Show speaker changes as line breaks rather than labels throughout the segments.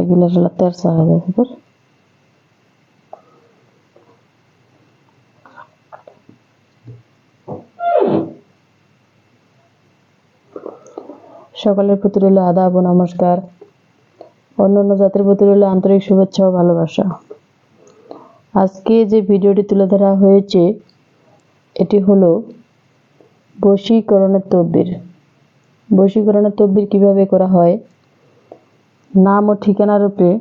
gila tersa hয়ে যাবে। সকলের প্রতি রইল আদাব ও নমস্কার। অন্যান্য জাতির প্রতি রইল আন্তরিক শুভেচ্ছা ও ভালোবাসা। আজকে যে ভিডিওটি তুলে ধরা হয়েছে এটি হলো বশীকরণের তদবির। বশীকরণের তদবির কিভাবে করা হয়, নাম ও ঠিকানার উপরে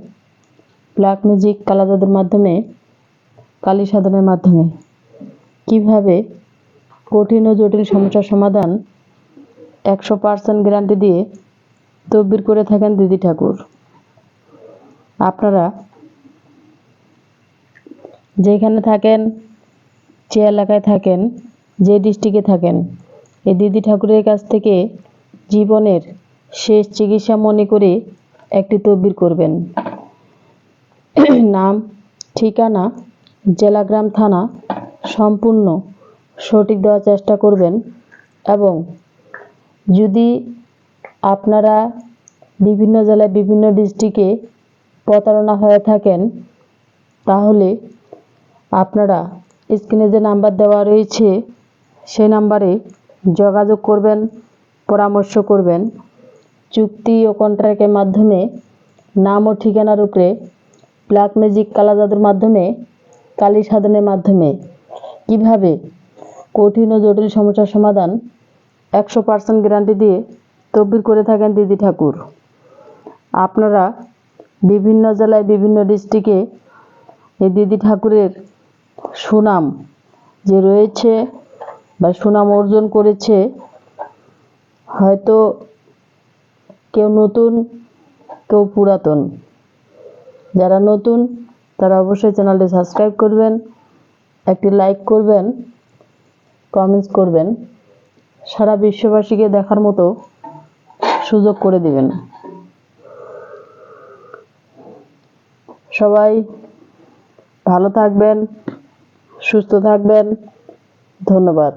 ব্ল্যাক ম্যাজিক কালা জাদুর মাধ্যমে, কালী সাধনের মাধ্যমে কিভাবে কঠিন ও জটিল সমস্যার সমাধান 100% গ্যারান্টি দিয়ে তদবির করে থাকেন দিদি ঠাকুর। আপনারা যেখানে থাকেন, যে এলাকায় থাকেন, যে ডিস্ট্রিক্টে থাকেন, এই দিদি ঠাকুরের কাছ থেকে জীবনের শেষ চিকিৎসা মনে করে একটি তদবির করবেন। নাম, ঠিকানা, জেলা, গ্রাম, থানা সম্পূর্ণ সঠিক দেওয়ার চেষ্টা করবেন। এবং যদি আপনারা বিভিন্ন জেলায় বিভিন্ন ডিস্ট্রিক্টে প্রতারণা হয়ে থাকেন তাহলে আপনারা স্ক্রিনে যে নাম্বার দেওয়া রয়েছে সেই নাম্বারে যোগাযোগ করবেন, পরামর্শ করবেন। চুক্তি ও কন্ট্রাক্টের মাধ্যমে নাম ও ঠিকানার উপরে ব্ল্যাক ম্যাজিক কালা জাদুর মাধ্যমে, কালী সাধনের মাধ্যমে কিভাবে কঠিন ও জটিল সমস্যার সমাধান 100% গ্যারান্টি দিয়ে তদবির করে থাকেন দিদি ঠাকুর। আপনারা বিভিন্ন জেলায় বিভিন্ন ডিস্ট্রিক্টে এই দিদি ঠাকুরের সুনাম যে রয়েছে বা সুনাম অর্জন করেছে, হয়তো কেউ নতুন কেউ পুরাতন। যারা নতুন তারা অবশ্যই চ্যানেলটি সাবস্ক্রাইব করবেন, একটি লাইক করবেন, কমেন্টস করবেন, সারা বিশ্ববাসীকে দেখার মতো সুযোগ করে দিবেন। সবাই ভালো থাকবেন, সুস্থ থাকবেন। ধন্যবাদ।